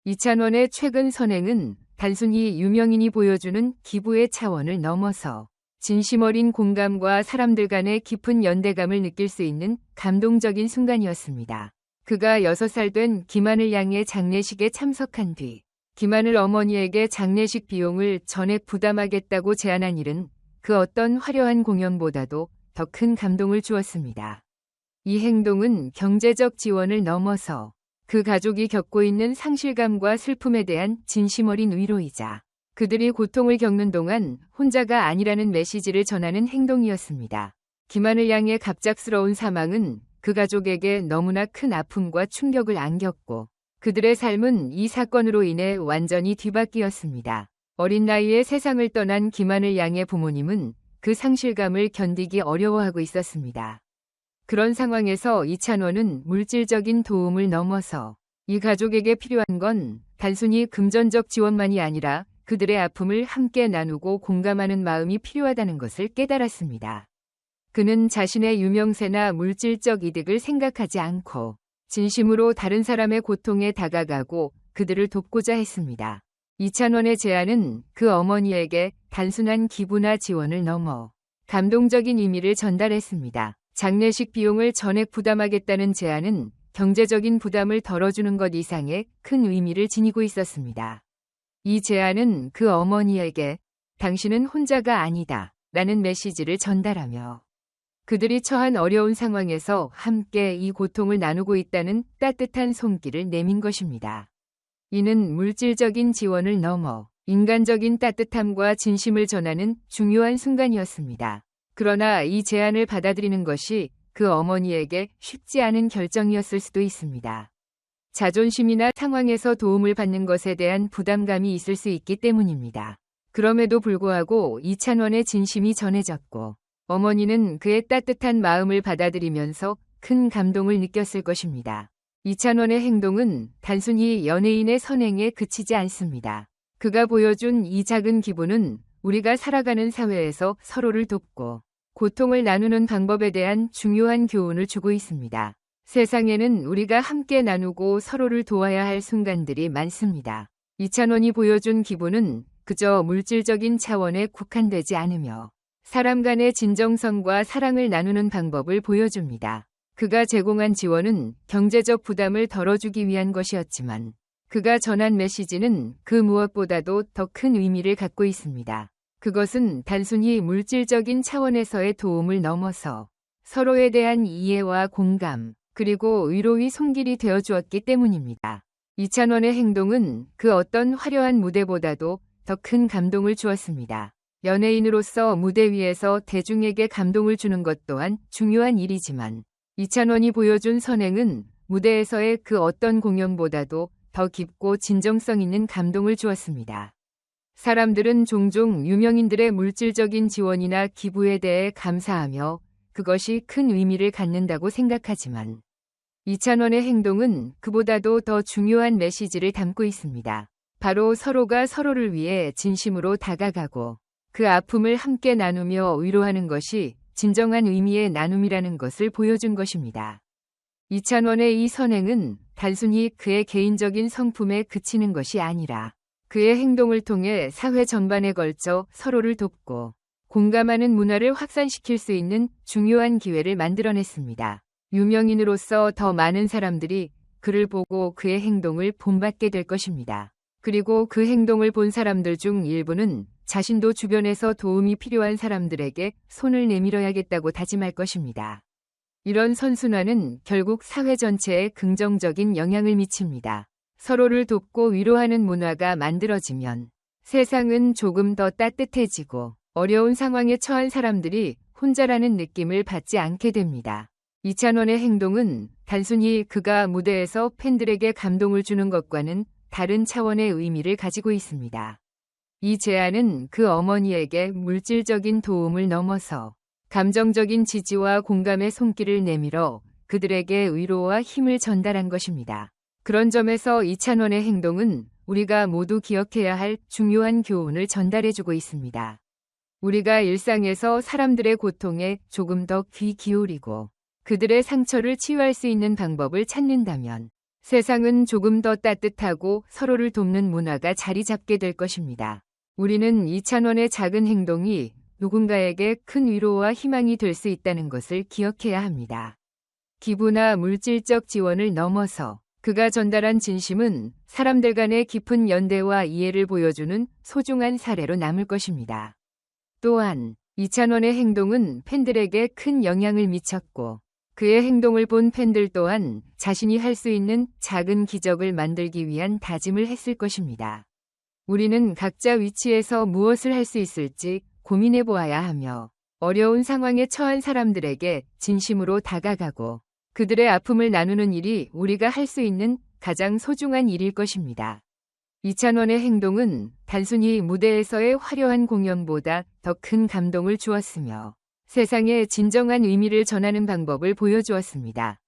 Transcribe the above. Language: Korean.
이찬원의 최근 선행은 단순히 유명인이 보여주는 기부의 차원을 넘어서 진심 어린 공감과 사람들 간의 깊은 연대감을 느낄 수 있는 감동적인 순간이었습니다. 그가 6살 된 김하늘 양의 장례식에 참석한 뒤 김하늘 어머니에게 장례식 비용을 전액 부담하겠다고 제안한 일은 그 어떤 화려한 공연보다도 더 큰 감동을 주었습니다. 이 행동은 경제적 지원을 넘어서 그 가족이 겪고 있는 상실감과 슬픔에 대한 진심 어린 위로이자 그들이 고통을 겪는 동안 혼자가 아니라는 메시지를 전하는 행동이었습니다. 김하늘 양의 갑작스러운 사망은 그 가족에게 너무나 큰 아픔과 충격을 안겼고 그들의 삶은 이 사건으로 인해 완전히 뒤바뀌었습니다. 어린 나이에 세상을 떠난 김하늘 양의 부모님은 그 상실감을 견디기 어려워하고 있었습니다. 그런 상황에서 이찬원은 물질적인 도움을 넘어서 이 가족에게 필요한 건 단순히 금전적 지원만이 아니라 그들의 아픔을 함께 나누고 공감하는 마음이 필요하다는 것을 깨달았습니다. 그는 자신의 유명세나 물질적 이득을 생각하지 않고 진심으로 다른 사람의 고통에 다가가고 그들을 돕고자 했습니다. 이찬원의 제안은 그 어머니에게 단순한 기부나 지원을 넘어 감동적인 의미를 전달했습니다. 장례식 비용을 전액 부담하겠다는 제안은 경제적인 부담을 덜어주는 것 이상의 큰 의미를 지니고 있었습니다. 이 제안은 그 어머니에게 당신은 혼자가 아니다 라는 메시지를 전달하며 그들이 처한 어려운 상황에서 함께 이 고통을 나누고 있다는 따뜻한 손길을 내민 것입니다. 이는 물질적인 지원을 넘어 인간적인 따뜻함과 진심을 전하는 중요한 순간이었습니다. 그러나 이 제안을 받아들이는 것이 그 어머니에게 쉽지 않은 결정이었을 수도 있습니다. 자존심이나 상황에서 도움을 받는 것에 대한 부담감이 있을 수 있기 때문입니다. 그럼에도 불구하고 이찬원의 진심이 전해졌고 어머니는 그의 따뜻한 마음을 받아들이면서 큰 감동을 느꼈을 것입니다. 이찬원의 행동은 단순히 연예인의 선행에 그치지 않습니다. 그가 보여준 이 작은 기부는 우리가 살아가는 사회에서 서로를 돕고 고통을 나누는 방법에 대한 중요한 교훈을 주고 있습니다. 세상에는 우리가 함께 나누고 서로를 도와야 할 순간들이 많습니다. 이찬원이 보여준 기부는 그저 물질적인 차원에 국한되지 않으며 사람 간의 진정성과 사랑을 나누는 방법을 보여줍니다. 그가 제공한 지원은 경제적 부담을 덜어주기 위한 것이었지만 그가 전한 메시지는 그 무엇보다도 더 큰 의미를 갖고 있습니다. 그것은 단순히 물질적인 차원에서의 도움을 넘어서 서로에 대한 이해와 공감, 그리고 위로의 손길이 되어 주었기 때문입니다. 이찬원의 행동은 그 어떤 화려한 무대보다도 더 큰 감동을 주었습니다. 연예인으로서 무대 위에서 대중에게 감동을 주는 것 또한 중요한 일이지만 이찬원이 보여준 선행은 무대에서의 그 어떤 공연보다도 더 깊고 진정성 있는 감동을 주었습니다. 사람들은 종종 유명인들의 물질적인 지원이나 기부에 대해 감사하며 그것이 큰 의미를 갖는다고 생각하지만 이찬원의 행동은 그보다도 더 중요한 메시지를 담고 있습니다. 바로 서로가 서로를 위해 진심으로 다가가고 그 아픔을 함께 나누며 위로하는 것이 진정한 의미의 나눔이라는 것을 보여준 것입니다. 이찬원의 이 선행은 단순히 그의 개인적인 성품에 그치는 것이 아니라 그의 행동을 통해 사회 전반에 걸쳐 서로를 돕고 공감하는 문화를 확산시킬 수 있는 중요한 기회를 만들어냈습니다. 유명인으로서 더 많은 사람들이 그를 보고 그의 행동을 본받게 될 것입니다. 그리고 그 행동을 본 사람들 중 일부는 자신도 주변에서 도움이 필요한 사람들에게 손을 내밀어야겠다고 다짐할 것입니다. 이런 선순환은 결국 사회 전체에 긍정적인 영향을 미칩니다. 서로를 돕고 위로하는 문화가 만들어지면 세상은 조금 더 따뜻해지고 어려운 상황에 처한 사람들이 혼자라는 느낌을 받지 않게 됩니다. 이찬원의 행동은 단순히 그가 무대에서 팬들에게 감동을 주는 것과는 다른 차원의 의미를 가지고 있습니다. 이 제안은 그 어머니에게 물질적인 도움을 넘어서 감정적인 지지와 공감의 손길을 내밀어 그들에게 위로와 힘을 전달한 것입니다. 그런 점에서 이찬원의 행동은 우리가 모두 기억해야 할 중요한 교훈을 전달해주고 있습니다. 우리가 일상에서 사람들의 고통에 조금 더 귀 기울이고 그들의 상처를 치유할 수 있는 방법을 찾는다면 세상은 조금 더 따뜻하고 서로를 돕는 문화가 자리 잡게 될 것입니다. 우리는 이찬원의 작은 행동이 누군가에게 큰 위로와 희망이 될 수 있다는 것을 기억해야 합니다. 기부나 물질적 지원을 넘어서 그가 전달한 진심은 사람들 간의 깊은 연대와 이해를 보여주는 소중한 사례로 남을 것입니다. 또한 이찬원의 행동은 팬들에게 큰 영향을 미쳤고 그의 행동을 본 팬들 또한 자신이 할 수 있는 작은 기적을 만들기 위한 다짐을 했을 것입니다. 우리는 각자 위치에서 무엇을 할 수 있을지 고민해 보아야 하며 어려운 상황에 처한 사람들에게 진심으로 다가가고 그들의 아픔을 나누는 일이 우리가 할 수 있는 가장 소중한 일일 것입니다. 이찬원의 행동은 단순히 무대에서의 화려한 공연보다 더 큰 감동을 주었으며 세상에 진정한 의미를 전하는 방법을 보여주었습니다.